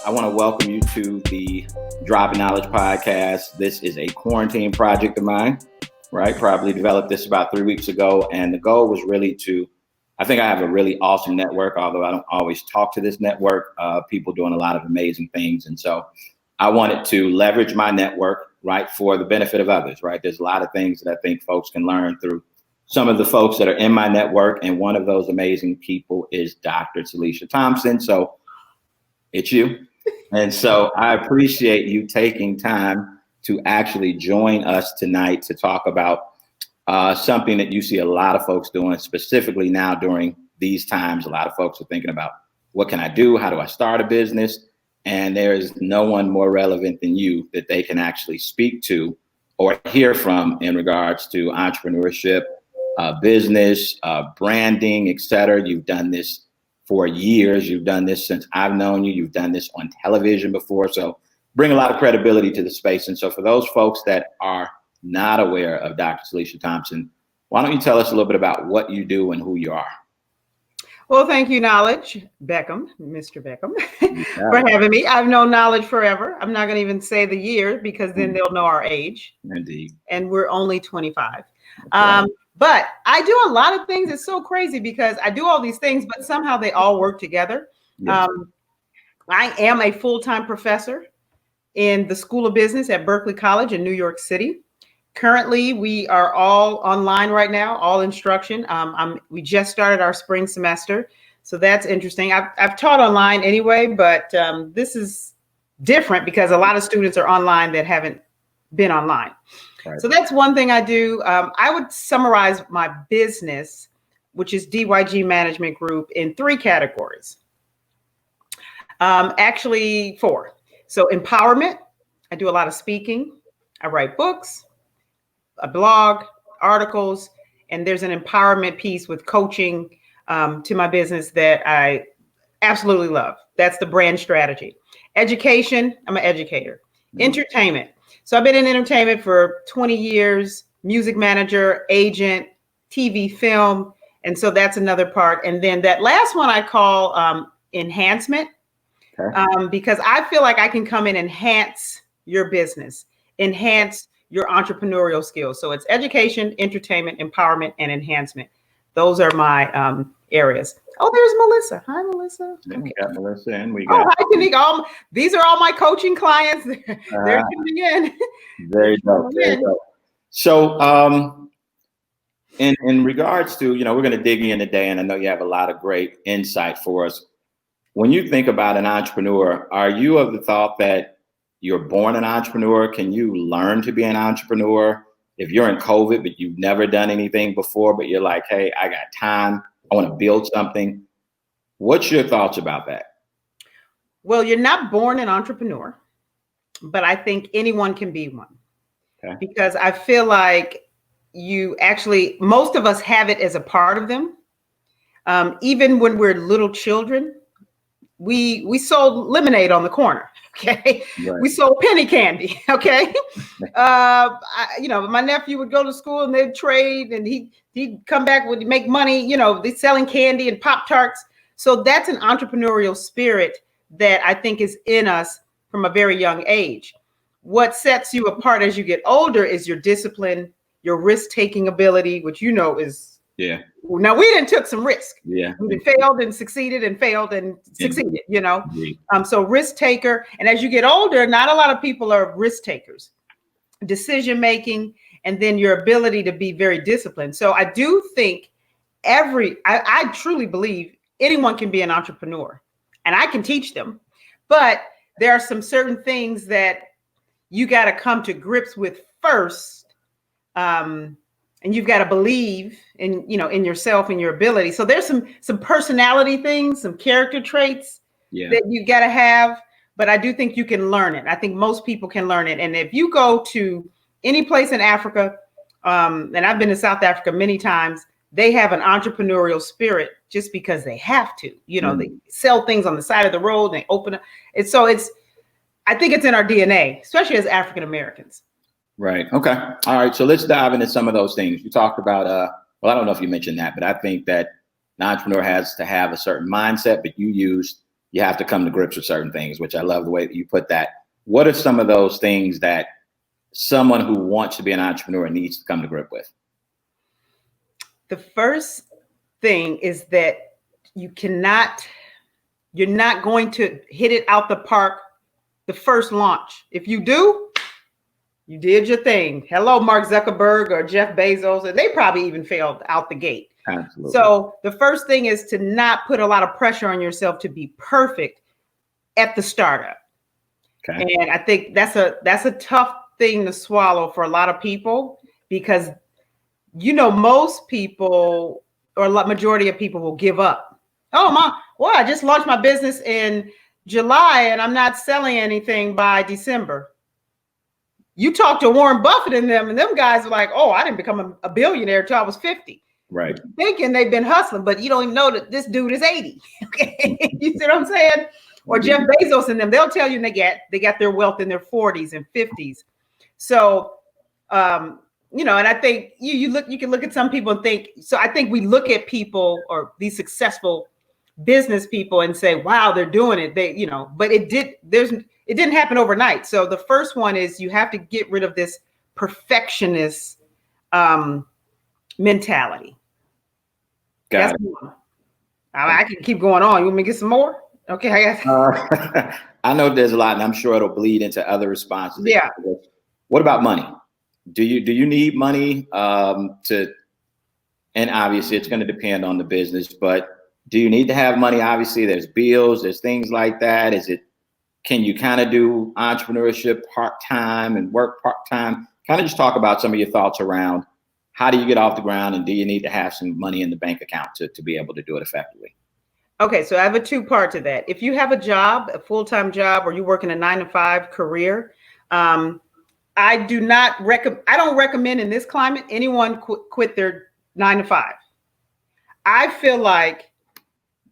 I want to welcome you to the Droppin Knowledge podcast. This is a quarantine project of mine, right? Probably developed this about 3 weeks ago. And the goal was really I think I have a really awesome network, although I don't always talk to this network, people doing a lot of amazing things. And so I wanted to leverage my network, right, for the benefit of others, right? There's a lot of things that I think folks can learn through some of the folks that are in my network. And one of those amazing people is Dr. Syleecia Thompson. So it's you. And so I appreciate you taking time to actually join us tonight to talk about something that you see a lot of folks doing, specifically now during these times. A lot of folks are thinking about, what can I do? How do I start a business? And there is no one more relevant than you that they can actually speak to or hear from in regards to entrepreneurship, business, branding, et cetera. You've done this for years. You've done this since I've known you. You've done this on television before. So bring a lot of credibility to the space. And so for those folks that are not aware of Dr. Syleecia Thompson, why don't you tell us a little bit about what you do and who you are? Well, thank you, Knowledge Beckham, Mr. Beckham, for having me. I've known Knowledge forever. I'm not going to even say the year because then they'll know our age. Indeed. And we're only 25. But I do a lot of things. It's so crazy because I do all these things, but somehow they all work together. Yes. I am a full-time professor in the School of Business at Berkeley College in New York City. Currently, we are all online right now, all instruction. We just started our spring semester, so that's interesting. I've taught online anyway, but this is different because a lot of students are online that haven't been online. Right. So that's one thing I do. I would summarize my business, which is DYG Management Group, in 3 categories. Actually 4. So empowerment, I do a lot of speaking. I write books, a blog, articles, and there's an empowerment piece with coaching to my business that I absolutely love. That's the brand strategy. Education, I'm an educator. Mm-hmm. Entertainment. So I've been in entertainment for 20 years, music manager, agent, TV, film. And so that's another part. And then that last one I call enhancement, because I feel like I can come and enhance your business, enhance your entrepreneurial skills. So it's education, entertainment, empowerment, and enhancement. Those are my areas. Oh, there's Melissa. Hi, Melissa. Okay. We got Melissa and we got. Oh, hi, Tanika. These are all my coaching clients. They're tuning in. Very dope. Very dope. So, in regards to, we're going to dig in today, and I know you have a lot of great insight for us. When you think about an entrepreneur, are you of the thought that you're born an entrepreneur? Can you learn to be an entrepreneur? If you're in COVID, but you've never done anything before, but you're like, hey, I got time, I want to build something. What's your thoughts about that? Well, you're not born an entrepreneur, but I think anyone can be one. Okay. Because I feel like most of us have it as a part of them. Even when we're little children, we sold lemonade on the corner. Okay. Right. We sold penny candy. Okay. My nephew would go to school and they'd trade and he'd come back with make money, they're selling candy and Pop-Tarts. So that's an entrepreneurial spirit that I think is in us from a very young age. What sets you apart as you get older is your discipline, your risk-taking ability, which is. Yeah. Now we done took some risk. Yeah. We failed and succeeded and failed and succeeded, So risk taker. And as you get older, not a lot of people are risk takers. Decision making, and then your ability to be very disciplined. So I do think I truly believe anyone can be an entrepreneur, and I can teach them. But there are some certain things that you got to come to grips with first. And you've got to believe in yourself and your ability. So there's some personality things, some character traits that you got to have. But I do think you can learn it. I think most people can learn it. And if you go to any place in Africa, and I've been to South Africa many times, they have an entrepreneurial spirit just because they have to. They sell things on the side of the road and they open up. I think it's in our DNA, especially as African Americans. Right. Okay. All right. So let's dive into some of those things. You talked about, I don't know if you mentioned that, but I think that an entrepreneur has to have a certain mindset, but you used you have to come to grips with certain things, which I love the way that you put that. What are some of those things that someone who wants to be an entrepreneur needs to come to grip with? The first thing is that you're not going to hit it out the park the first launch. If you do, you did your thing. Hello, Mark Zuckerberg or Jeff Bezos, and they probably even failed out the gate. Absolutely. So the first thing is to not put a lot of pressure on yourself to be perfect at the startup. Okay. And I think that's a tough thing to swallow for a lot of people, because most people, or a majority of people, will give up. Oh, I just launched my business in July and I'm not selling anything by December. You talk to Warren Buffett and them guys are like, oh, I didn't become a billionaire until I was 50. Right. Thinking they've been hustling, but you don't even know that this dude is 80. Okay. You see what I'm saying? Or Jeff Bezos and them, they'll tell you they got their wealth in their 40s and 50s. So, and I think you can look at some people and think, so I think we look at people or these successful business people and say, wow, they're doing it. But it didn't happen overnight. So the first one is you have to get rid of this perfectionist mentality. Got it. I can keep going on. You want me to get some more? Okay, I know there's a lot, and I'm sure it'll bleed into other responses. Yeah. What about money? Do you need money to? And obviously, it's going to depend on the business, but do you need to have money? Obviously, there's bills, there's things like that. Can you kind of do entrepreneurship part-time and work part-time? Kind of just talk about some of your thoughts around how do you get off the ground, and do you need to have some money in the bank account to be able to do it effectively? Okay, so I have a two-part to that. If you have a job, a full-time job, or you work in a 9-to-5 career, I don't recommend in this climate anyone quit their 9-to-5. I feel like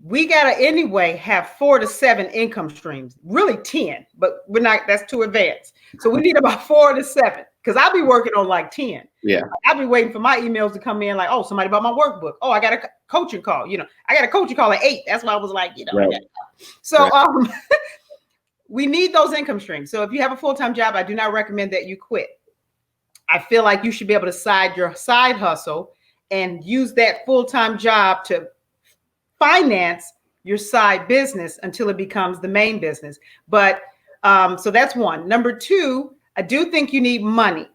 we gotta anyway have 4 to 7 income streams, really 10, but that's too advanced. So we need about 4 to 7, because I'll be working on like 10. Yeah. I'll be waiting for my emails to come in like, oh, somebody bought my workbook. Oh, I got a coaching call. I got a coaching call at 8. That's why I was like, Right. So we need those income streams. So if you have a full-time job, I do not recommend that you quit. I feel like you should be able to your side hustle and use that full-time job to finance your side business until it becomes the main business. But so that's one. Number two, I do think you need money.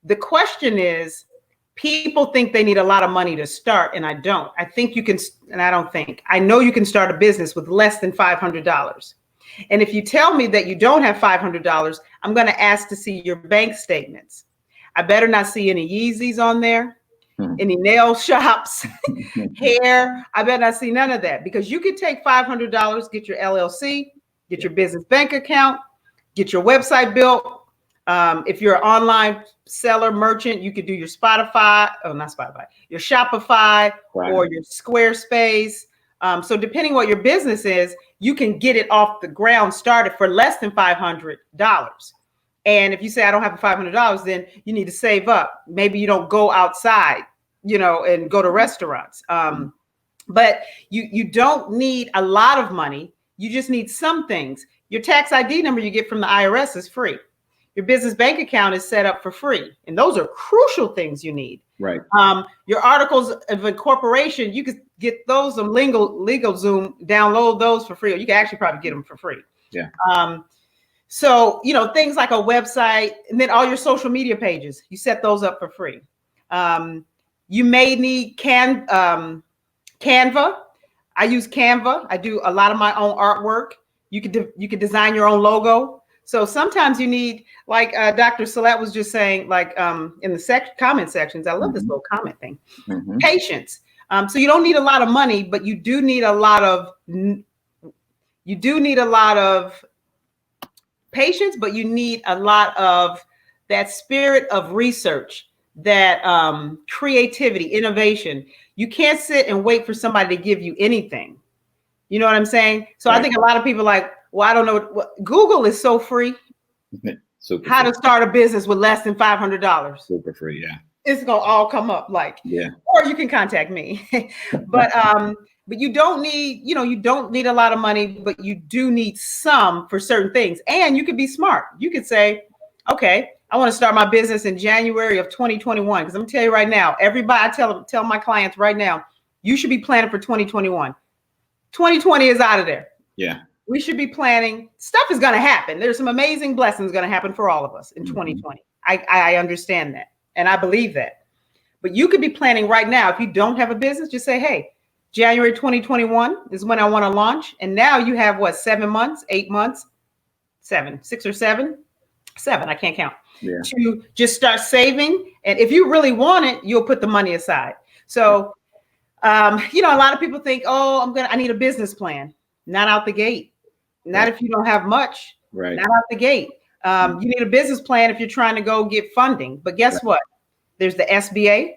The question is, people think they need a lot of money to start, and I don't. I think you can, and I don't think, I know you can start a business with less than $500. And if you tell me that you don't have $500, I'm going to ask to see your bank statements. I better not see any Yeezys on there, any nail shops, hair. I better not see none of that, because you could take $500, get your LLC, get your business bank account, get your website built. If you're an online seller, merchant, you could do your your Shopify, right, or your Squarespace. So depending what your business is, you can get it off the ground started for less than $500. And if you say, I don't have $500, then you need to save up. Maybe you don't go outside, and go to restaurants. But you don't need a lot of money. You just need some things. Your tax ID number you get from the IRS is free. Your business bank account is set up for free. And those are crucial things you need. Right. Your articles of incorporation, you could get those on LegalZoom, download those for free. Or you can actually probably get them for free. Yeah. So, things like a website, and then all your social media pages, you set those up for free. You may need Canva. I use Canva. I do a lot of my own artwork. You could design your own logo. So sometimes you need, like Dr. Syleecia was just saying, like in the comment sections, I love this little comment thing, patience. So you don't need a lot of money, but you do need a lot of patience, but you need a lot of that spirit of research, that creativity, innovation. You can't sit and wait for somebody to give you anything. You know what I'm saying? So right. I think a lot of people are like, well, I don't know what Google is so free. How to start a business with less than $500. Super free, yeah. It's gonna all come up, like, yeah. Or you can contact me. But but you don't need, you don't need a lot of money, but you do need some for certain things. And you could be smart. You could say, okay, I want to start my business in January of 2021. Because I'm gonna tell you right now, everybody, I tell my clients right now, you should be planning for 2021. 2020 is out of there. Yeah. We should be planning. Stuff is going to happen. There's some amazing blessings going to happen for all of us in 2020. I understand that. And I believe that. But you could be planning right now. If you don't have a business, just say, hey, January 2021 is when I want to launch. And now you have what, 7 months, 8 months, 6 or 7, I can't count, to just start saving. And if you really want it, you'll put the money aside. So, a lot of people think, oh, I need a business plan. Not out the gate. Not if you don't have much. Right. Not out the gate. You need a business plan if you're trying to go get funding. But guess what? There's the SBA.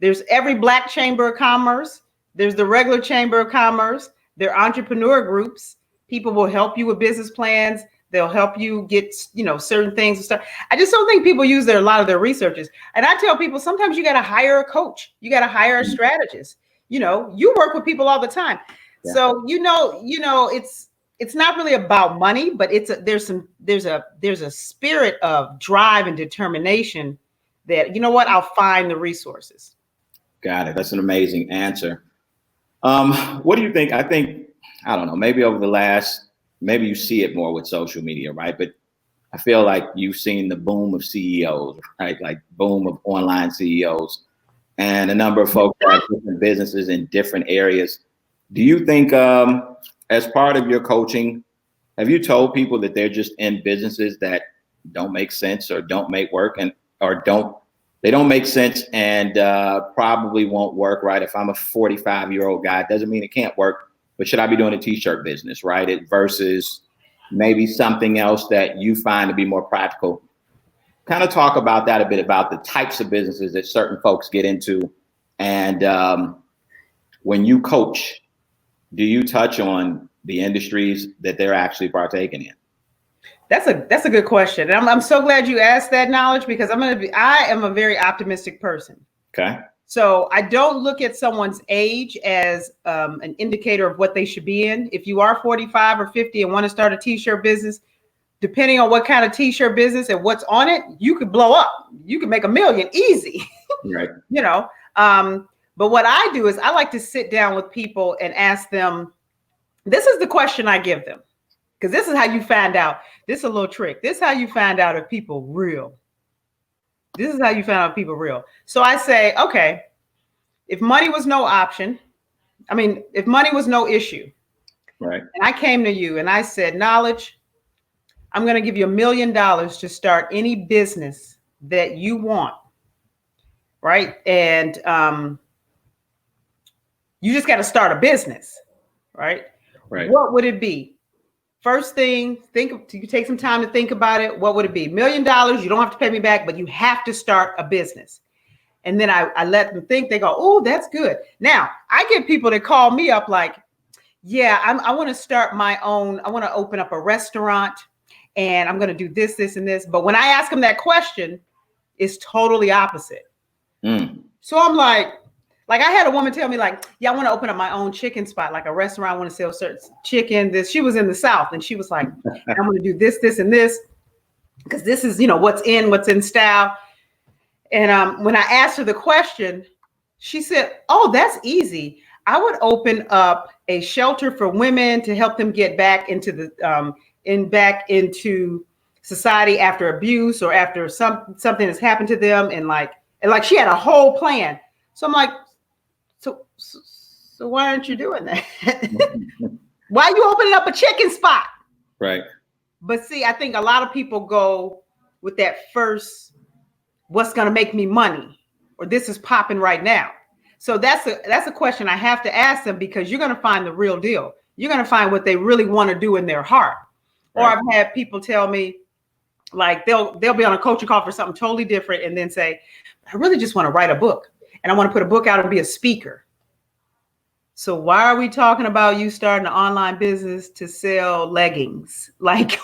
There's every Black Chamber of Commerce. There's the regular Chamber of Commerce. There are entrepreneur groups. People will help you with business plans. They'll help you get, certain things and stuff. I just don't think people use a lot of their researches. And I tell people, sometimes you got to hire a coach. You got to hire a strategist. You work with people all the time. Yeah. So, it's not really about money, but there's a spirit of drive and determination that, I'll find the resources. Got it. That's an amazing answer. What do you think? I don't know, maybe over the last, maybe you see it more with social media, right? But I feel like you've seen the boom of CEOs, right? Like boom of online CEOs and a number of folks that have different businesses in different areas. Do you think as part of your coaching, have you told people that they're just in businesses that don't make sense or don't make work they don't make sense and probably won't work, right? If I'm a 45-year-old guy, it doesn't mean it can't work, but should I be doing a t-shirt business, right? Versus maybe something else that you find to be more practical. Kind of talk about that a bit, about the types of businesses that certain folks get into. And when you coach, do you touch on the industries that they're actually partaking in? That's a good question. And I'm so glad you asked that, Knowledge, because I am a very optimistic person. Okay. So I don't look at someone's age as an indicator of what they should be in. If you are 45 or 50 and want to start a t-shirt business, depending on what kind of t-shirt business and what's on it, you could blow up. You could make $1 million easy. Right. But what I do is I like to sit down with people and ask them, this is the question I give them. Because this is how you find out. This is a little trick. This is how you find out if people real. This is how you find out if people real. So I say, okay, if money was no option, if money was no issue, right? And I came to you and I said, Knowledge, I'm going to give you $1 million to start any business that you want, right? And you just got to start a business, right? Right. What would it be? First thing, you take some time to think about it. What would it be? $1 million. You don't have to pay me back, but you have to start a business. And then I let them think. They go, oh, that's good. Now I get people that call me up like, yeah, I want to start my own. I want to open up a restaurant and I'm going to do this, this, and this. But when I ask them that question, it's totally opposite. So I'm like I had a woman tell me like, yeah, I want to open up my own chicken spot, like a restaurant. I want to sell certain chicken. She was in the South and she was like, I'm going to do this, this, and this, because this is, what's in style. And when I asked her the question, she said, oh, that's easy. I would open up a shelter for women to help them get back into back into society after abuse or after something has happened to them. And like she had a whole plan. So I'm like, so why aren't you doing that? Why are you opening up a chicken spot? Right. But see, I think a lot of people go with that first, what's going to make me money, or this is popping right now. So that's a question I have to ask them, because you're going to find the real deal. You're going to find what they really want to do in their heart. Right. Or I've had people tell me, like they'll be on a coaching call for something totally different and then say, I really just want to write a book and I want to put a book out and be a speaker. So why are we talking about you starting an online business to sell leggings? Like,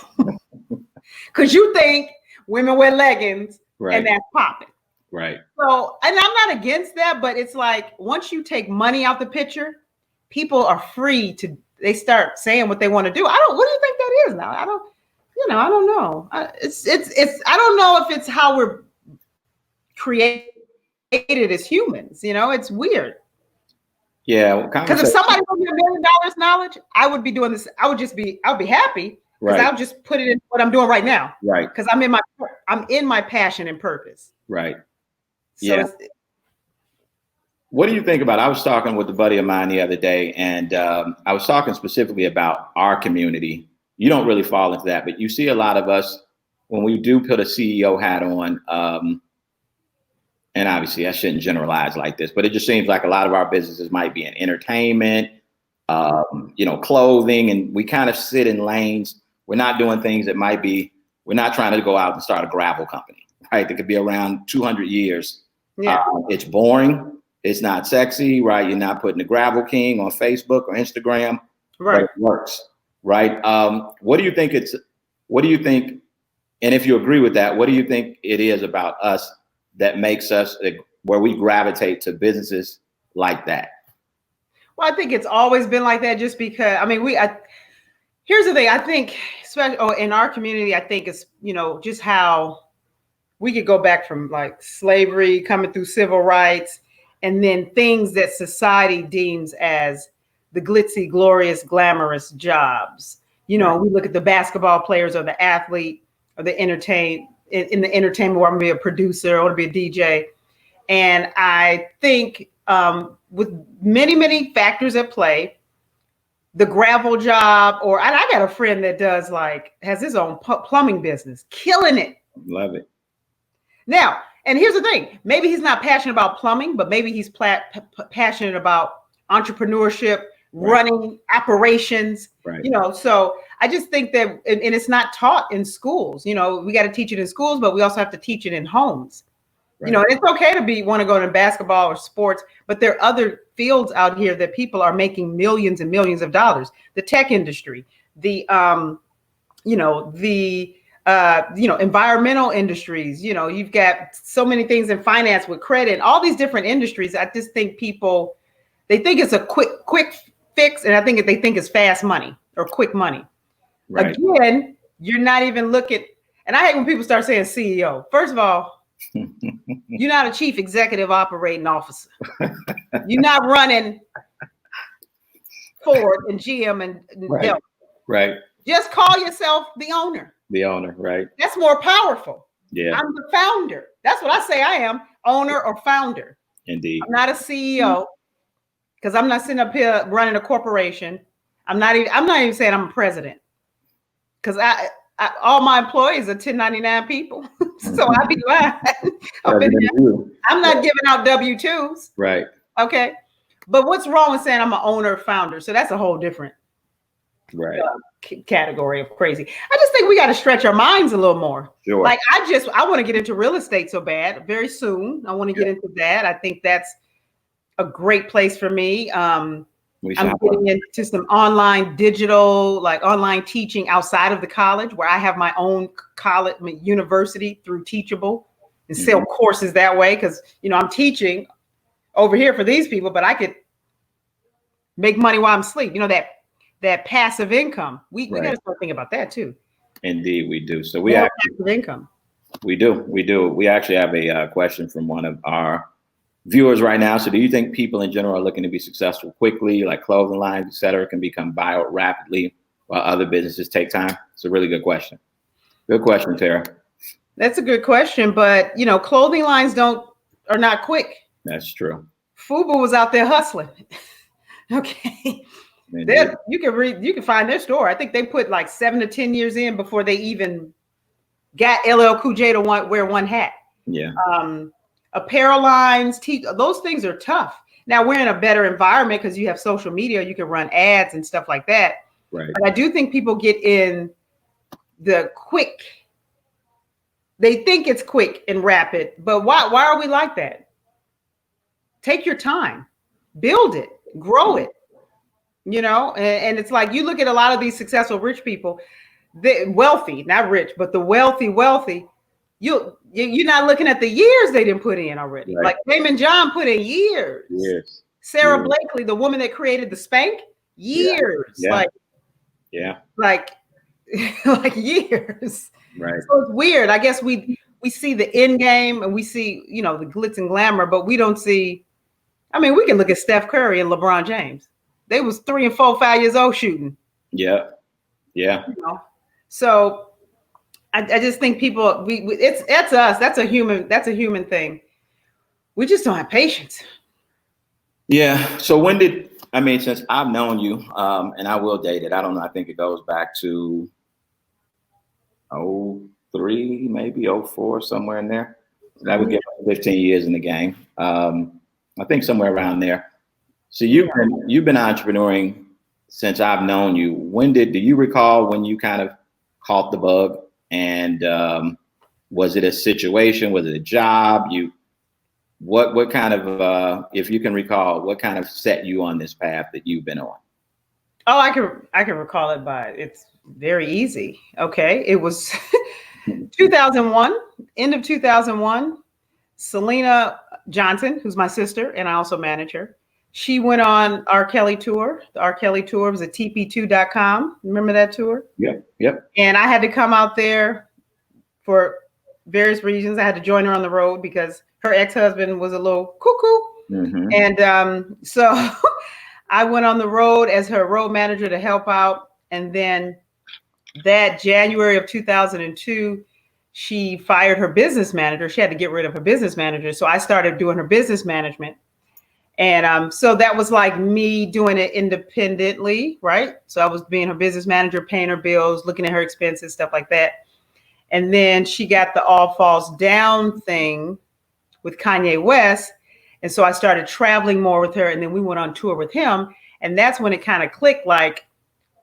because you think women wear leggings, right, and that's popping. Right. So, and I'm not against that, but it's like, once you take money out the picture, people are free to, they start saying what they want to do. What do you think that is now? I don't know. I don't know if it's how we're created as humans. It's weird. Yeah. Because if somebody gave me $1 million knowledge, I would be doing this. I'll be happy because I'll just put it in what I'm doing right now. Right. Because I'm in my passion and purpose. Right. So yeah. What do you think about? I was talking with a buddy of mine the other day, and I was talking specifically about our community. You don't really fall into that, but you see a lot of us when we do put a CEO hat on. And obviously, I shouldn't generalize like this, but it just seems like a lot of our businesses might be in entertainment, clothing, and we kind of sit in lanes. We're not doing things that might be. We're not trying to go out and start a gravel company, right? That could be around 200 years. Yeah. It's boring. It's not sexy, right? You're not putting the Gravel King on Facebook or Instagram, right? But it works, right? What do you think? And if you agree with that, what do you think it is about us that makes us where we gravitate to businesses like that? Well, I think it's always been like that, just because, here's the thing. I think, especially in our community, I think it's, just how we could go back from like slavery, coming through civil rights, and then things that society deems as the glitzy, glorious, glamorous jobs. We look at the basketball players or the athlete or the in the entertainment where I'm gonna be a producer or to be a DJ. And I think with many, many factors at play, the gravel job, and I got a friend that has his own plumbing business, killing it. Love it. Now, and here's the thing, maybe he's not passionate about plumbing, but maybe he's passionate about entrepreneurship, running operations, right. So I just think that, and it's not taught in schools. We got to teach it in schools, but we also have to teach it in homes. Right. And it's okay to want to go to basketball or sports, but there are other fields out here that people are making millions and millions of dollars. The tech industry, the environmental industries, you've got so many things in finance with credit, all these different industries. I just think people, they think it's a quick fix. And I think they think it's fast money or quick money. Right. Again, you're not even looking. And I hate when people start saying CEO. First of all, you're not a chief executive operating officer. You're not running Ford and GM and right. Dell. Right. Just call yourself the owner. The owner, right? That's more powerful. Yeah. I'm the founder. That's what I say I am, owner or founder. Indeed. I'm not a CEO because I'm not sitting up here running a corporation. I'm not even saying I'm a president because all my employees are 1099 people. So I'd be lying. I'm not giving out W-2s. Right. Okay. But what's wrong with saying I'm an owner founder? So that's a whole different category of crazy. I just think we got to stretch our minds a little more. Sure. Like I want to get into real estate so bad. Very soon. I want to get into that. I think that's a great place for me. I'm getting into some online digital, like online teaching outside of the college, where I have my own college, university through Teachable, and sell courses that way. Because I'm teaching over here for these people, but I could make money while I'm asleep. That passive income. We got to start thinking about that too. Indeed, we do. So passive income. We do. We actually have a question from one of our viewers right now. So do you think people in general are looking to be successful quickly, like clothing lines, et cetera, can become buyout rapidly while other businesses take time? It's a really good question. Good question, Tara. That's a good question, but clothing lines are not quick. That's true. FUBU was out there hustling. Okay. You can find their store. I think they put like 7 to 10 years in before they even got LL Cool J to wear one hat. Yeah. Apparel lines, those things are tough. Now we're in a better environment because you have social media. You can run ads and stuff like that. Right. But I do think people get in the quick. They think it's quick and rapid, but why are we like that? Take your time, build it, grow it. And it's like you look at a lot of these successful rich people, the wealthy, not rich, but the wealthy. You're not looking at the years they didn't put in already. Right. Like Raymond John put in years. Yes. Sarah Blakely, the woman that created the spank, years, yeah, like like years. right. So it's weird. I guess we see the end game and we see, you know, the glitz and glamour, but we don't see. I mean, we can look at Steph Curry and LeBron James. They was 3 and 4, 5 years old shooting. Yeah, yeah. You know? So I just think people, it's us. That's a human thing. We just don't have patience. Yeah. So since I've known you, and I will date it, I don't know, I think it goes back to 03, maybe 04, somewhere in there. That would give 15 years in the game. I think somewhere around there. So you've been entrepreneuring since I've known you. Do you recall when you kind of caught the bug? And was it a situation? Was it a job? What kind of, if you can recall, what kind of set you on this path that you've been on? Oh, I can recall it it's very easy. Okay. It was 2001, end of 2001. Syleecia Thompson, who's my sister, and I also manage her. She went on R. Kelly tour. The R. Kelly tour was at tp2.com. Remember that tour? Yep. And I had to come out there for various reasons. I had to join her on the road because her ex-husband was a little cuckoo. Mm-hmm. And so I went on the road as her road manager to help out. And then that January of 2002, she fired her business manager. She had to get rid of her business manager. So I started doing her business management. And so that was like me doing it independently, right? So I was being her business manager, paying her bills, looking at her expenses, stuff like that. And then she got the All Falls Down thing with Kanye West. And so I started traveling more with her. And then we went on tour with him. And that's when it kind of clicked like,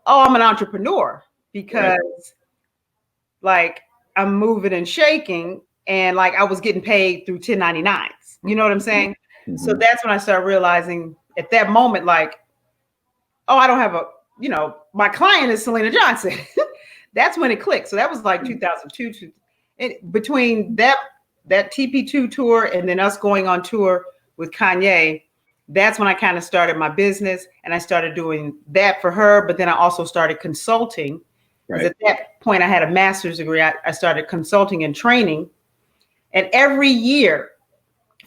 oh, I'm an entrepreneur because like I'm moving and shaking. And like I was getting paid through 1099s. You know what I'm saying? Mm-hmm. So that's when I started realizing at that moment, like, oh, I don't have my client is Syleecia Thompson. That's when it clicked. So that was like 2002. Between that TP2 tour and then us going on tour with Kanye, that's when I kind of started my business and I started doing that for her. But then I also started consulting. Right. At that point, I had a master's degree. I started consulting and training. And every year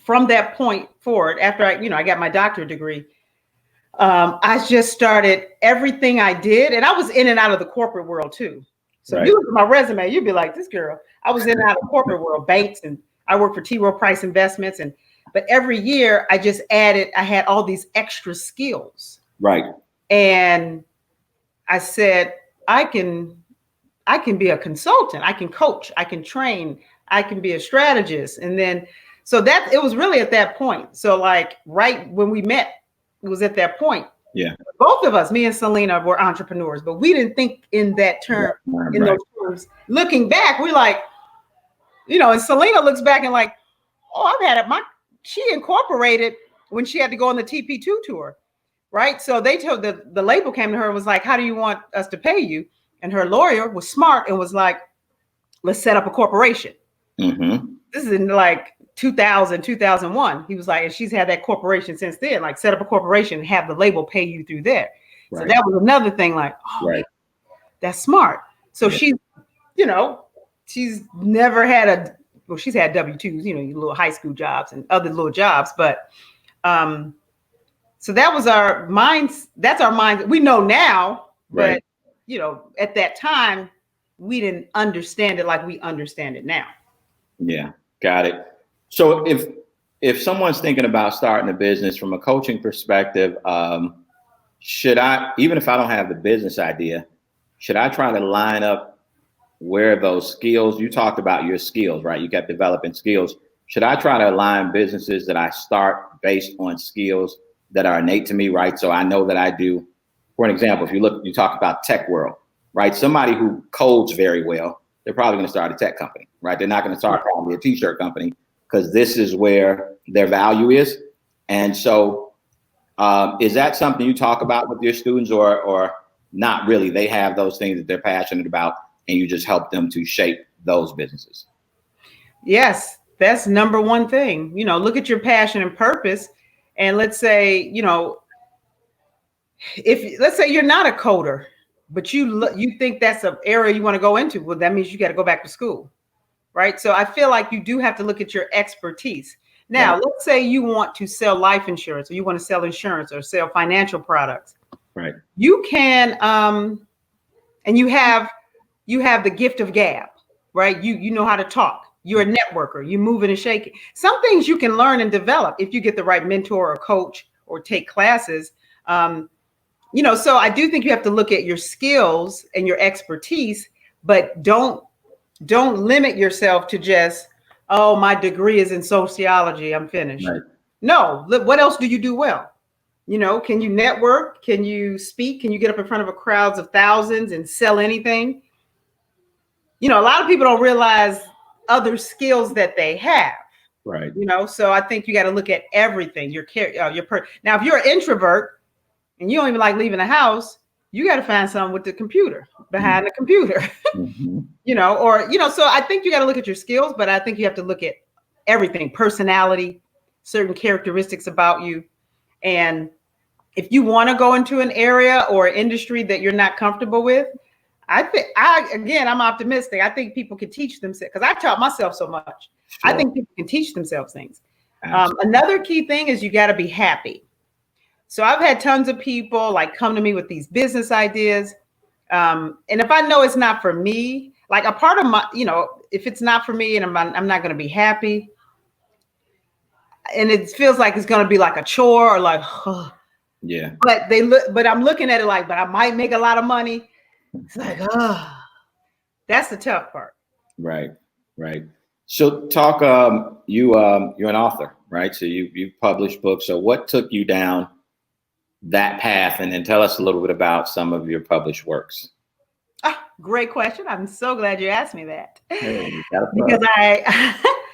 from that point forward, after I got my doctorate degree, I just started everything I did. And I was in and out of the corporate world too. So if you look at my resume, you'd be like, this girl, I was in and out of the corporate world, banks, and I worked for T. Rowe Price Investments. But every year I just I had all these extra skills. Right. And I said, I can be a consultant. I can coach. I can train. I can be a strategist. And then, so that it was really at that point. So like right when we met, it was at that point. Yeah. Both of us, me and Syleecia, were entrepreneurs, but we didn't think in that term, those terms. Looking back, we're like, and Syleecia looks back and like, oh, I've had it. She incorporated when she had to go on the TP2 tour, right? So they told the label came to her and was like, how do you want us to pay you? And her lawyer was smart and was like, let's set up a corporation. Mm-hmm. This is in like 2000, 2001. He was like, and she's had that corporation since then, like set up a corporation and have the label pay you through there. Right. So that was another thing like, oh, that's smart. So she's never had she's had W-2s, little high school jobs and other little jobs. But so that was our minds. That's our mind. We know now, but at that time, we didn't understand it like we understand it now. Yeah, got it. So if someone's thinking about starting a business from a coaching perspective, should I, even if I don't have the business idea, should I try to line up where those skills, you talked about your skills, right? You kept developing skills. Should I try to align businesses that I start based on skills that are innate to me, right? So I know that I do, for an example, if you talk about tech world, right? Somebody who codes very well, they're probably going to start a tech company, right? They're not going to start probably a t-shirt company because this is where their value is. And so is that something you talk about with your students or not really? They have those things that they're passionate about and you just help them to shape those businesses. Yes, that's number one thing. Look at your passion and purpose And let's say, let's say you're not a coder, but you think that's an area you want to go into, well, that means you got to go back to school, right? So I feel like you do have to look at your expertise. Now, Right. let's say you want to sell life insurance, or you want to sell insurance or sell financial products. Right. You can, and you have the gift of gab, right? You know how to talk. You're a networker. You moving and shaking. Some things you can learn and develop if you get the right mentor or coach or take classes. So I do think you have to look at your skills and your expertise, but don't limit yourself to just, oh, my degree is in sociology, I'm finished. Right. No, what else do you do well? Can you network? Can you speak? Can you get up in front of a crowds of thousands and sell anything? A lot of people don't realize other skills that they have. Right. So I think you got to look at everything. Now, if you're an introvert and you don't even like leaving the house, you got to find something with the computer, behind the computer. So I think you got to look at your skills, but I think you have to look at everything, personality, certain characteristics about you. And if you want to go into an area or industry that you're not comfortable with, I'm optimistic. I think people can teach themselves, because I taught myself so much. Sure. I think people can teach themselves things. Another key thing is you got to be happy. So I've had tons of people come to me with these business ideas. And if I know it's not for me, a part of my, if it's not for me and I'm not going to be happy, and it feels like it's going to be like a chore or yeah. But I'm looking at it but I might make a lot of money. It's that's the tough part. Right. So talk, you're an author, right? So you've published books. So what took you down that path? And then tell us a little bit about some of your published works. Great question. I'm so glad you asked me that. Because I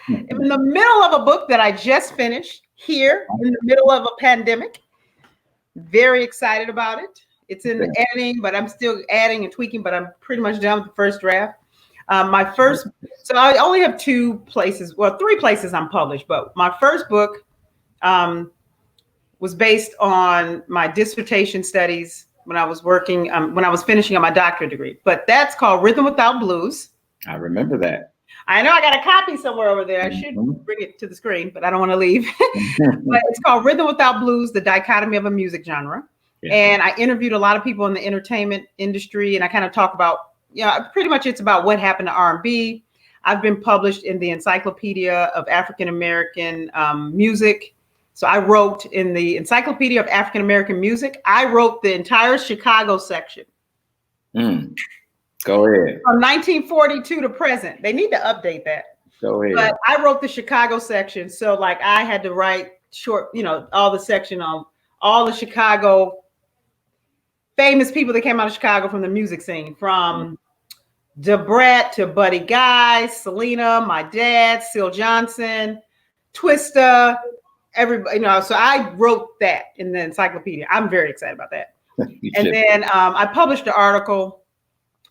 am in the middle of a book that I just finished here in the middle of a pandemic. Very excited about it. It's in the editing, but I'm still adding and tweaking, but I'm pretty much done with the first draft. So I only have three places I'm published, but my first book was based on my dissertation studies when I was working, when I was finishing up my doctorate degree, but that's called Rhythm Without Blues. I remember that. I know I got a copy somewhere over there. I should bring it to the screen, but I don't want to leave. But it's called Rhythm Without Blues, the dichotomy of a music genre. Yeah. And I interviewed a lot of people in the entertainment industry, and I kind of talk about, pretty much it's about what happened to R&B. I've been published in the Encyclopedia of African American Music. So I wrote in the Encyclopedia of African American Music. I wrote the entire Chicago section. Go ahead. From 1942 to present. They need to update that. Go ahead. But I wrote the Chicago section. So I had to write short, all the section on all the Chicago famous people that came out of Chicago from the music scene, from DeBrett to Buddy Guy, Selena, my dad, Syl Johnson, Twista, everybody, so I wrote that in the encyclopedia. I'm very excited about that. And then I published an article,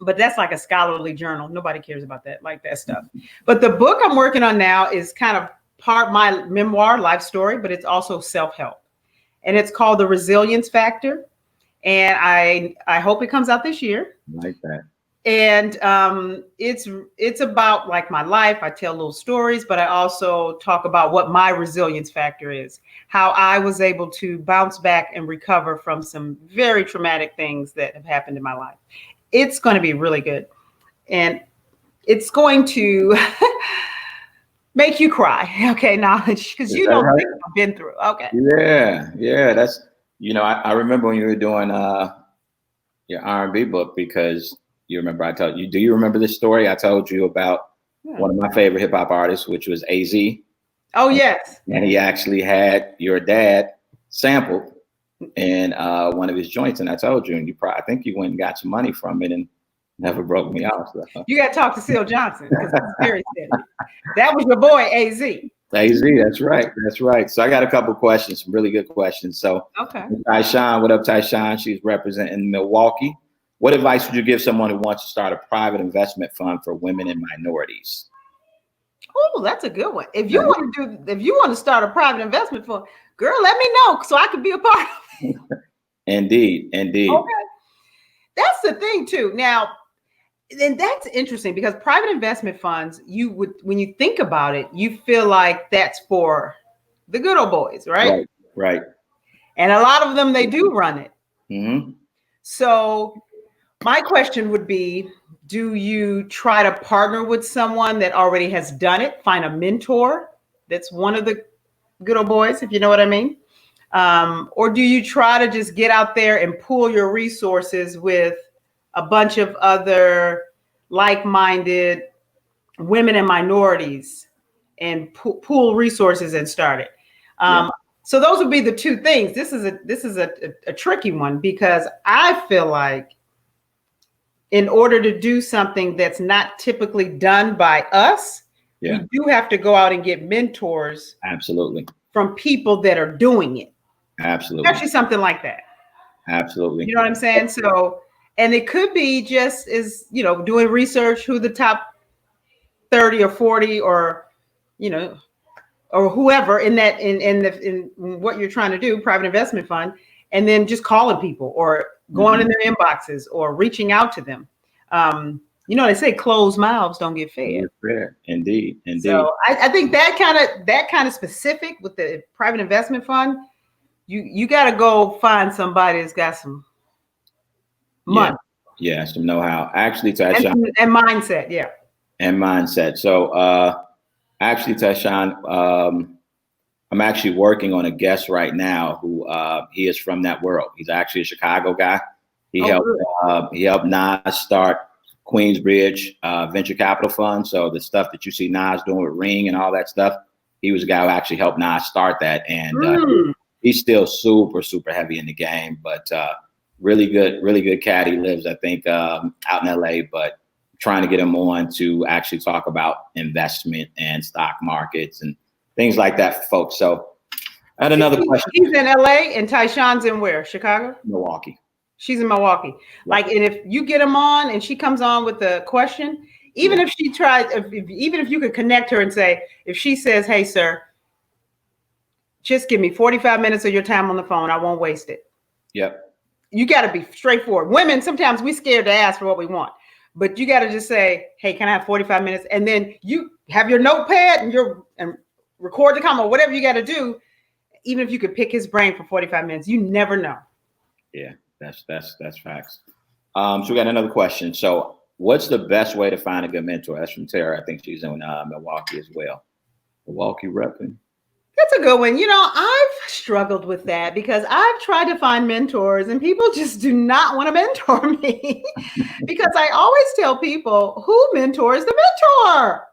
but that's like a scholarly journal. Nobody cares about that stuff. But the book I'm working on now is kind of part my memoir, life story, but it's also self-help. And it's called The Resilience Factor. And I hope it comes out this year. I like that. And it's about my life. I tell little stories, but I also talk about what my resilience factor is, how I was able to bounce back and recover from some very traumatic things that have happened in my life. It's going to be really good. And it's going to make you cry. Okay, knowledge, because things I've been through. Okay. Yeah. That's, I remember when you were doing your R&B book, because you remember I told you, do you remember this story? I told you about one of my favorite hip hop artists, which was AZ. Oh, yes. And he actually had your dad sampled in one of his joints. And I told you, and I think you went and got some money from it and never broke me off. So. You got to talk to Syl Johnson, because he's very steady. That was your boy, AZ. AZ, that's right. So I got a couple questions, some really good questions. So, okay. Tyshawn, what up, Tyshawn? She's representing Milwaukee. What advice would you give someone who wants to start a private investment fund for women and minorities? Oh, that's a good one. If you want to start a private investment fund, girl, let me know so I could be a part of it. Indeed. Okay. That's the thing too. Now, and that's interesting because private investment funds, when you think about it, you feel like that's for the good old boys, right? Right. And a lot of them, they do run it. Mm-hmm. So my question would be, do you try to partner with someone that already has done it? Find a mentor that's one of the good old boys, if you know what I mean? Or do you try to just get out there and pool your resources with a bunch of other like-minded women and minorities and pool resources and start it? So those would be the two things. This is a tricky one because I feel like in order to do something that's not typically done by us, we do have to go out and get mentors. Absolutely. From people that are doing it. Absolutely. Actually, something like that. Absolutely. You know what I'm saying? So, and it could be just as, doing research, who the top 30 or 40 or, or whoever in what you're trying to do, private investment fund, and then just calling people or going in their inboxes or reaching out to them. They say closed mouths don't get fed. Indeed. So I think that kind of specific with the private investment fund, you got to go find somebody that's got some money. Yeah, some know-how. Actually, Tashawn, and mindset. Yeah. And mindset. So actually, Tashawn, I'm actually working on a guest right now who he is from that world. He's actually a Chicago guy. He helped Nas start Queensbridge Venture Capital Fund. So the stuff that you see Nas doing with Ring and all that stuff, he was a guy who actually helped Nas start that. And he's still super, super heavy in the game, but really good cat. He lives, I think, out in LA, but trying to get him on to actually talk about investment and stock markets and things like that for folks. So I had another question. He's in LA and Tyshawn's in where? Chicago? Milwaukee. She's in Milwaukee. Like, and if you get him on and she comes on with a question, even if she tries, even if you could connect her and say, if she says, hey, sir, just give me 45 minutes of your time on the phone. I won't waste it. Yep. You got to be straightforward. Women, sometimes we scared to ask for what we want, but you got to just say, hey, can I have 45 minutes? And then you have your notepad and record the comment, whatever you got to do. Even if you could pick his brain for 45 minutes, you never know. Yeah. That's facts. So we got another question. So what's the best way to find a good mentor? That's from Tara. I think she's in Milwaukee as well. Milwaukee repping. That's a good one. I've struggled with that because I've tried to find mentors and people just do not want to mentor me because I always tell people, who mentors the mentor?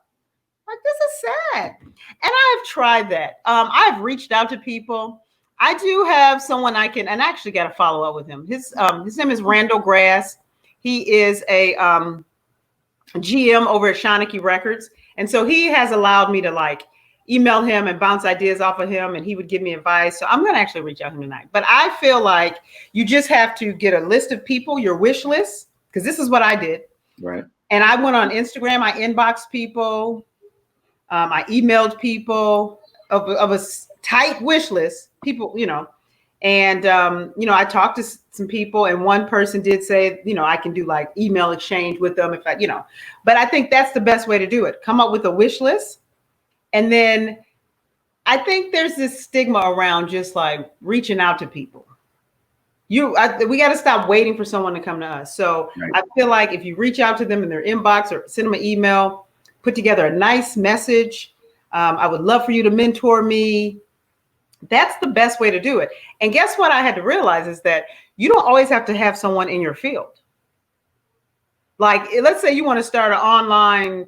Like, this is sad. And I've tried that. I've reached out to people. I do have someone I actually got to follow up with him. His name is Randall Grass. He is a GM over at Shawnee Records. And so he has allowed me to email him and bounce ideas off of him, and he would give me advice. So I'm going to actually reach out to him tonight. But I feel like you just have to get a list of people, your wish list, because this is what I did. Right. And I went on Instagram. I inboxed people. I emailed people of a tight wish list, people, and, I talked to some people, and one person did say, I can do email exchange with them if I, but I think that's the best way to do it. Come up with a wish list. And then I think there's this stigma around just reaching out to people. We got to stop waiting for someone to come to us. So right. I feel like if you reach out to them in their inbox or send them an email, put together a nice message. I would love for you to mentor me. That's the best way to do it. And guess what I had to realize is that you don't always have to have someone in your field. Let's say you want to start an online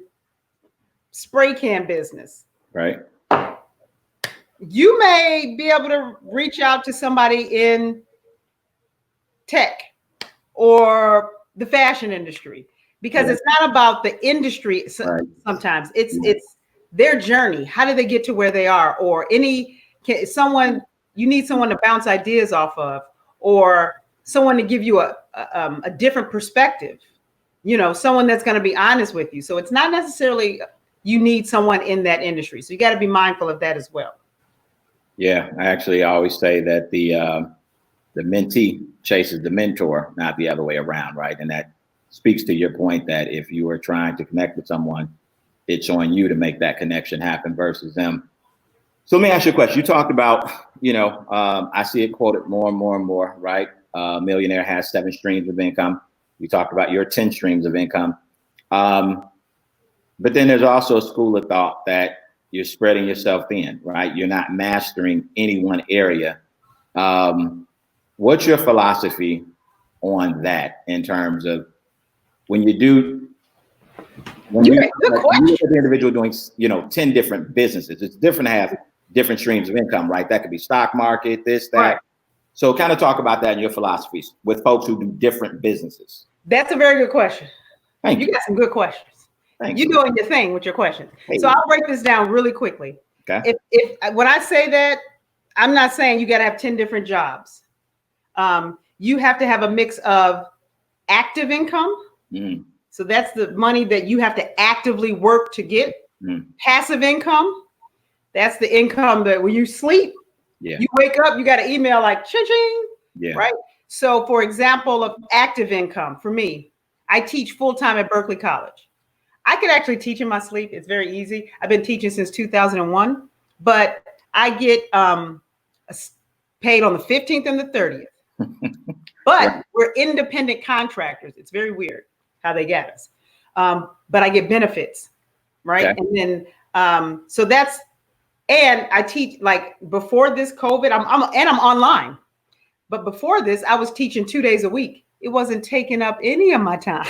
spray can business. Right. You may be able to reach out to somebody in tech or the fashion industry because it's not about the industry. Right. Sometimes it's their journey. How did they get to where they are? Or you need someone to bounce ideas off of, or someone to give you a different perspective, someone that's going to be honest with you. So it's not necessarily you need someone in that industry. So you got to be mindful of that as well. Yeah, I actually always say that the mentee chases the mentor, not the other way around, right? And that speaks to your point that if you are trying to connect with someone, it's on you to make that connection happen versus them. So let me ask you a question. You talked about, I see it quoted more and more and more, right? Millionaire has 7 streams of income. You talked about your 10 streams of income. But then there's also a school of thought that you're spreading yourself thin, right? You're not mastering any one area. What's your philosophy on that in terms of when you do, when you as an individual doing, 10 different businesses, it's different to have different streams of income, right? That could be stock market, this, that. Right. So kind of talk about that in your philosophies with folks who do different businesses. That's a very good question. Thank you. You got some good questions. Thanks. You're doing your thing with your questions. So I'll break this down really quickly. Okay. If when I say that, I'm not saying you got to have 10 different jobs. You have to have a mix of active income. So that's the money that you have to actively work to get. Passive income. That's the income that when you sleep, you wake up, you got an email like ching, right? So for example, of active income for me, I teach full-time at Berkeley College. I could actually teach in my sleep. It's very easy. I've been teaching since 2001, but I get paid on the 15th and the 30th. But we're independent contractors. It's very weird how they get us. But I get benefits, right? Okay. And then so that's, and I teach like before this COVID, I'm online. But before this, I was teaching 2 days a week. It wasn't taking up any of my time.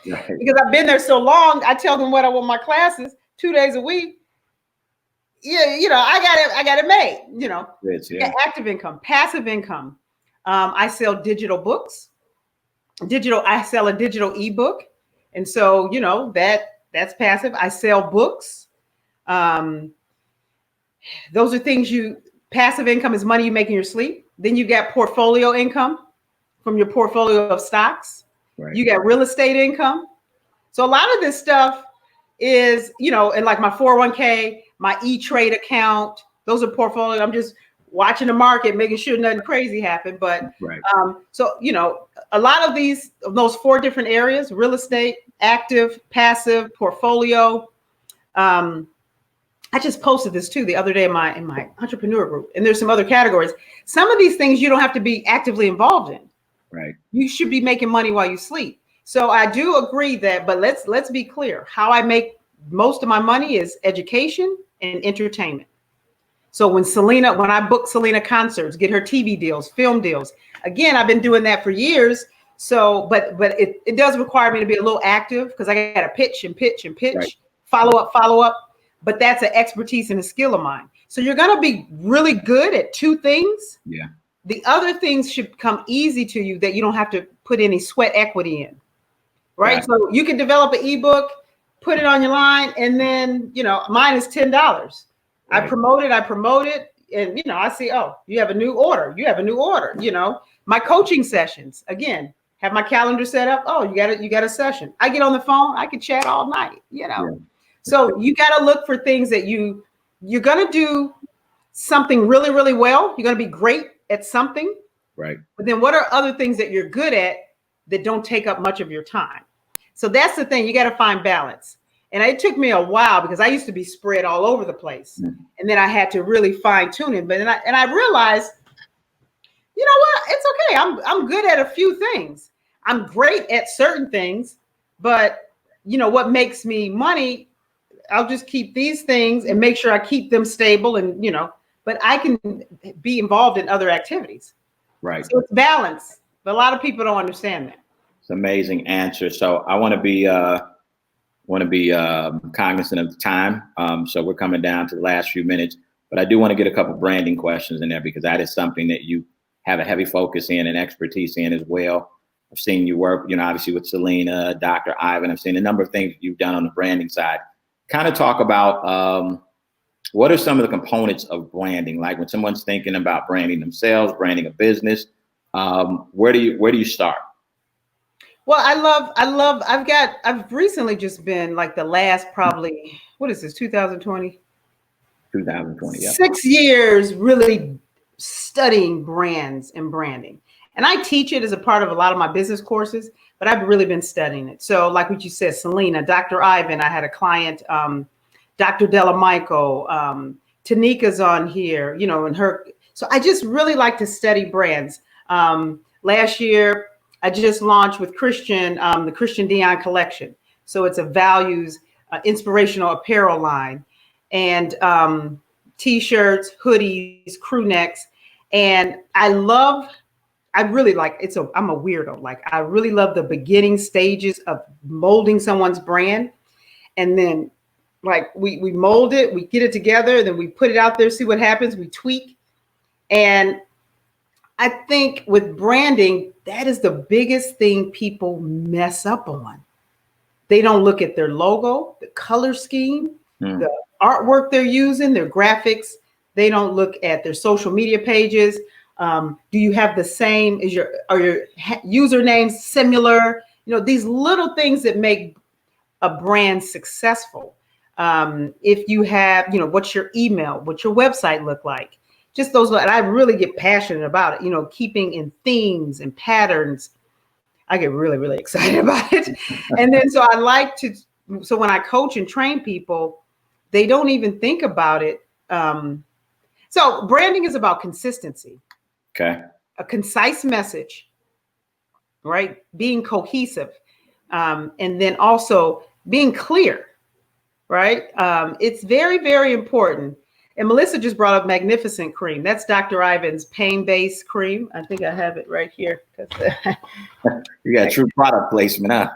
Right. Because I've been there so long. I tell them what I want my classes 2 days a week. Yeah, I got it made. Active income, passive income. I sell digital books. I sell a digital ebook, and so that's passive. I sell books. Those are things passive income is money you make in your sleep. Then you got portfolio income from your portfolio of stocks. Right. You got real estate income. So a lot of this stuff is, and like my 401k, my E-Trade account, those are portfolio. I'm just watching the market, making sure nothing crazy happened. But so, a lot of those 4 different areas, real estate, active, passive, portfolio. I just posted this too the other day in my entrepreneur group, and there's some other categories. Some of these things you don't have to be actively involved in. Right. You should be making money while you sleep. So I do agree that, but let's be clear. How I make most of my money is education and entertainment. So when I book Syleecia concerts, get her TV deals, film deals. Again, I've been doing that for years. So, but it does require me to be a little active because I got to pitch, right. follow up. But that's an expertise and a skill of mine. So you're going to be really good at 2 things. Yeah. The other things should come easy to you that you don't have to put any sweat equity in. Right. Yeah. So you can develop an ebook, put it on your line, and then, mine is $10. Right. I promote it. And, I see, oh, you have a new order. My coaching sessions, again, have my calendar set up. Oh, you got a session. I get on the phone. I can chat all night, Yeah. So you got to look for things that you're going to do something really, really well. You're going to be great at something. Right. But then what are other things that you're good at that don't take up much of your time? So that's the thing. You got to find balance. And it took me a while because I used to be spread all over the place. And then I had to really fine tune it. But I realized, you know what? It's okay. I'm good at a few things. I'm great at certain things. But, what makes me money, I'll just keep these things and make sure I keep them stable and, but I can be involved in other activities. Right. So it's balance. But a lot of people don't understand that. It's an amazing answer. So I want to be cognizant of the time. So we're coming down to the last few minutes, but I do want to get a couple branding questions in there because that is something that you have a heavy focus in and expertise in as well. I've seen you work, obviously with Syleecia, Dr. Ivan. I've seen a number of things you've done on the branding side. Kind of talk about what are some of the components of branding? Like when someone's thinking about branding themselves, branding a business, where do you start? Well, I've recently just been like the last probably, what is this, 2020? 2020. Yeah. 6 years really studying brands and branding. And I teach it as a part of a lot of my business courses, but I've really been studying it. So like what you said, Selena, Dr. Ivan, I had a client, Dr. Delamico, Tanika's on here, you know, and her. So I just really like to study brands. Last year, I just launched with Christian, the Christian Dion collection. So it's a values, inspirational apparel line, and t-shirts, hoodies, crew necks. And I'm a weirdo. Like, I really love the beginning stages of molding someone's brand. And then like we mold it, we get it together, then we put it out there, see what happens, we tweak. And I think with branding, that is the biggest thing people mess up on. They don't look at their logo, the color scheme, the artwork they're using, their graphics. They don't look at their social media pages. Do you have the same, are your usernames similar? You know, these little things that make a brand successful. If you have, you know, what's your email, what's your website look like? Just those, and I really get passionate about it, you know, keeping in themes and patterns. I get really, really excited about it. And then, so when I coach and train people, they don't even think about it. So branding is about consistency. Okay. A concise message, right? Being cohesive. And then also being clear, right? It's very, very important. And Melissa just brought up Magnificent Cream. That's Dr. Ivan's pain-based cream. I think I have it right here. You got true product placement, huh?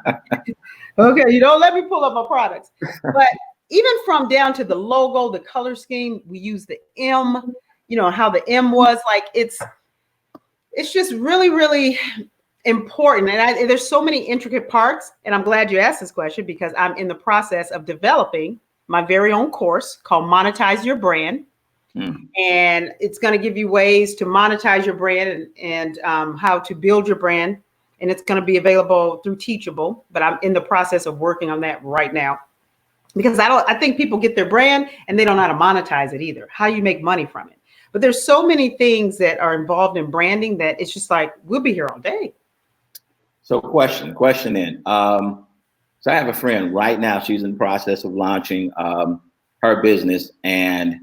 Okay, you don't let me pull up my products. But even from down to the logo, the color scheme, we use the M, you know, how the M was, like, it's just really, really important. And there's so many intricate parts. And I'm glad you asked this question, because I'm in the process of developing my very own course called Monetize Your Brand. And it's going to give you ways to monetize your brand and how to build your brand. And it's going to be available through Teachable, but I'm in the process of working on that right now, because I think people get their brand and they don't know how to monetize it either, how you make money from it. But there's so many things that are involved in branding that it's just like, we'll be here all day. So question then. So I have a friend right now, she's in the process of launching her business, and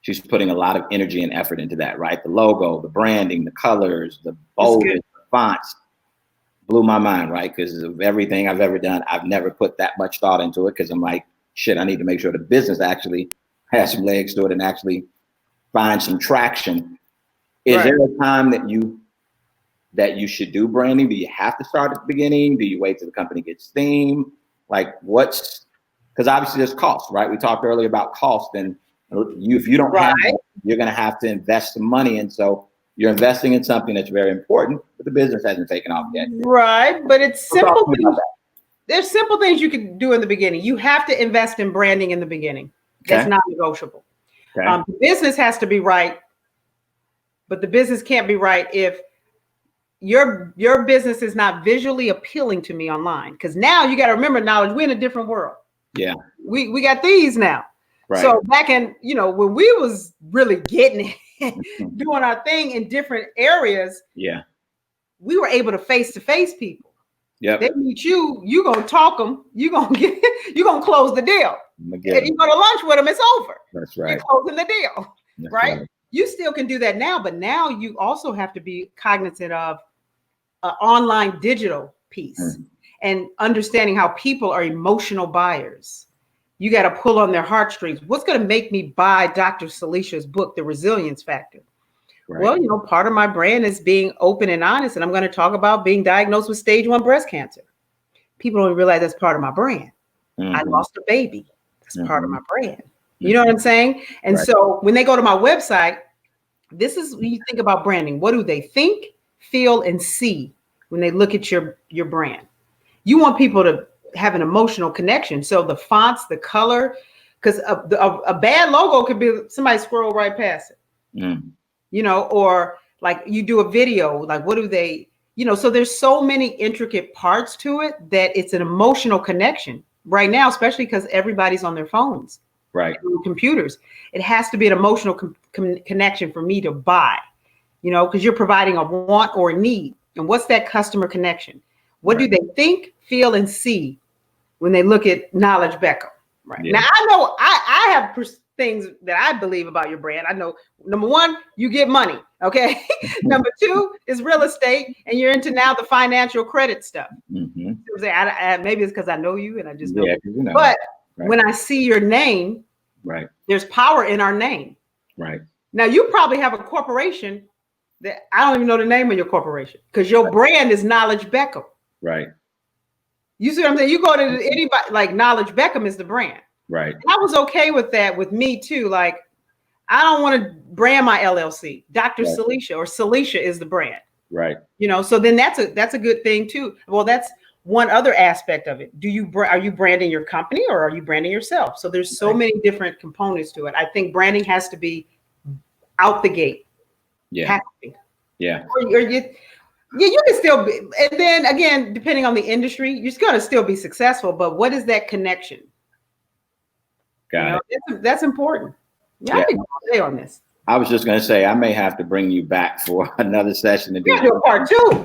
she's putting a lot of energy and effort into that, right? The logo, the branding, the colors, the boldness, the fonts. Blew my mind, right? Because of everything I've ever done, I've never put that much thought into it, because I'm like, shit, I need to make sure the business actually has some legs to it and actually find some traction. Is there a time that you should do branding? Do you have to start at the beginning? Do you wait till the company gets steam? Like, because obviously there's cost, right? We talked earlier about cost, and if you don't have it, you're going to have to invest some money. And so you're investing in something that's very important, but the business hasn't taken off yet. Right. But it's simple things. There's simple things you can do in the beginning. You have to invest in branding in the beginning. That's not negotiable. The business has to be right, but the business can't be right if your business is not visually appealing to me online. Because now you got to remember, knowledge, we're in a different world. Yeah. We got these now. Right. So back in, you know, when we was really getting it, doing our thing in different areas, we were able to face people. They meet you, you gonna talk them, you gonna close the deal. And you go to lunch with them, it's over. That's right. You're closing the deal. That's right? You still can do that now, but now you also have to be cognizant of an online digital piece and understanding how people are emotional buyers. You got to pull on their heartstrings. What's going to make me buy Dr. Syleecia's book, The Resilience Factor? Right. Well, you know, part of my brand is being open and honest, and I'm going to talk about being diagnosed with stage 1 breast cancer. People don't realize that's part of my brand. I lost a baby. That's part of my brand. You know what I'm saying? And so when they go to my website, this is when you think about branding. What do they think, feel, and see when they look at your brand? You want people to have an emotional connection. So the fonts, the color, because a bad logo could be somebody scroll right past it, you know, or like you do a video, like what do they, you know, so there's so many intricate parts to it that it's an emotional connection right now, especially because everybody's on their phones. Right. Computers. It has to be an emotional connection for me to buy, because you're providing a want or a need. And what's that customer connection? What do they think, feel, and see when they look at Knowledge Beckham? Right. Yeah. Now, I know I have things that I believe about your brand. I know, number one, you get money. Okay. Number two is real estate, and you're into now the financial credit stuff. Mm-hmm. Maybe it's because I know you and I just know. Yeah, but when I see your name, there's power in our name. Right. Now, you probably have a corporation that I don't even know the name of your corporation because your brand is Knowledge Beckham. Right. You see what I'm saying? You go to anybody, like Knowledge Beckham is the brand. Right. And I was okay with that with me too. Like, I don't want to brand my LLC. Dr. Syleecia or Syleecia is the brand. Right. So then that's a good thing too. Well, that's one other aspect of it. Are you branding your company or are you branding yourself? So there's so many different components to it. I think branding has to be out the gate. Yeah. Yeah. Or you can still be, and then again, depending on the industry, you're going to still be successful. But what is that connection? Got it. That's important. Yeah, I can go all day on this. I was just going to say, I may have to bring you back for another session to do a part two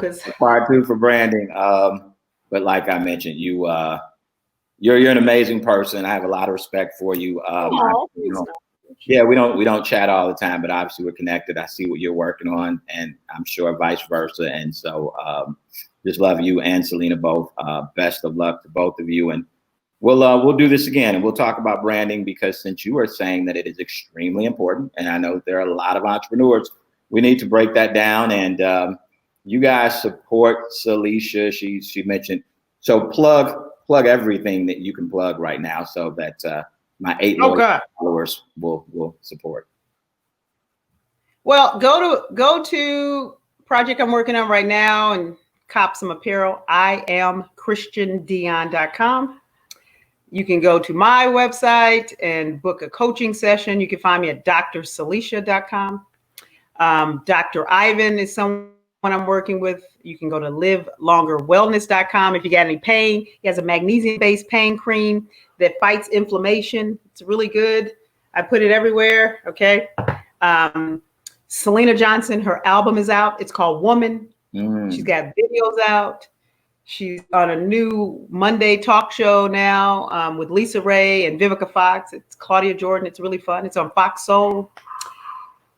for branding. But like I mentioned, you're an amazing person. I have a lot of respect for you. Yeah, we don't chat all the time, but obviously we're connected. I see what you're working on, and I'm sure vice versa. And so just love you and Selena both. Best of luck to both of you. And we'll do this again, and we'll talk about branding, because since you are saying that it is extremely important, and I know there are a lot of entrepreneurs, we need to break that down. And you guys support Syleecia. She mentioned, so plug everything that you can plug right now, so that my 8 million followers will support. Well, go to project I'm working on right now and cop some apparel. IamChristianDion.com. You can go to my website and book a coaching session. You can find me at drsyleecia.com. Dr. Ivan is someone I'm working with. You can go to livelongerwellness.com. If you got any pain, he has a magnesium-based pain cream that fights inflammation. It's really good. I put it everywhere. Okay. Selena Johnson, her album is out. It's called Woman. She's got videos out. She's on a new Monday talk show now with Lisa Ray and Vivica Fox. It's Claudia Jordan. It's really fun. It's on Fox Soul.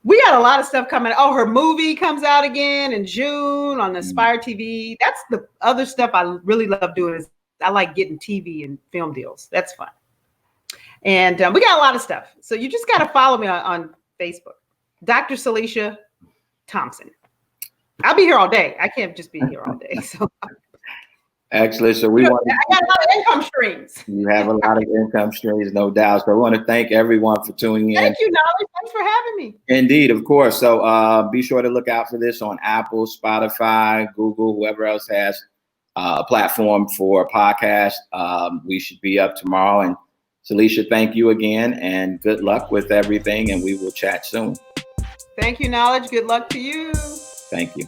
We got a lot of stuff coming. Oh, her movie comes out again in June on Aspire TV. That's the other stuff I really love doing. Is I like getting TV and film deals. That's fun. And we got a lot of stuff. So you just got to follow me on Facebook. Dr. Syleecia Thompson. I'll be here all day. I can't just be here all day. So. Excellent. So I got a lot of income streams. You have a lot of income streams, no doubt. So I want to thank everyone for tuning in. Thank you, Nolly. Thanks for having me. Indeed, of course. So be sure to look out for this on Apple, Spotify, Google, whoever else has a platform for a podcast. We should be up tomorrow. And Syleecia, thank you again, and good luck with everything. And we will chat soon. Thank you, Knowledge. Good luck to you. Thank you.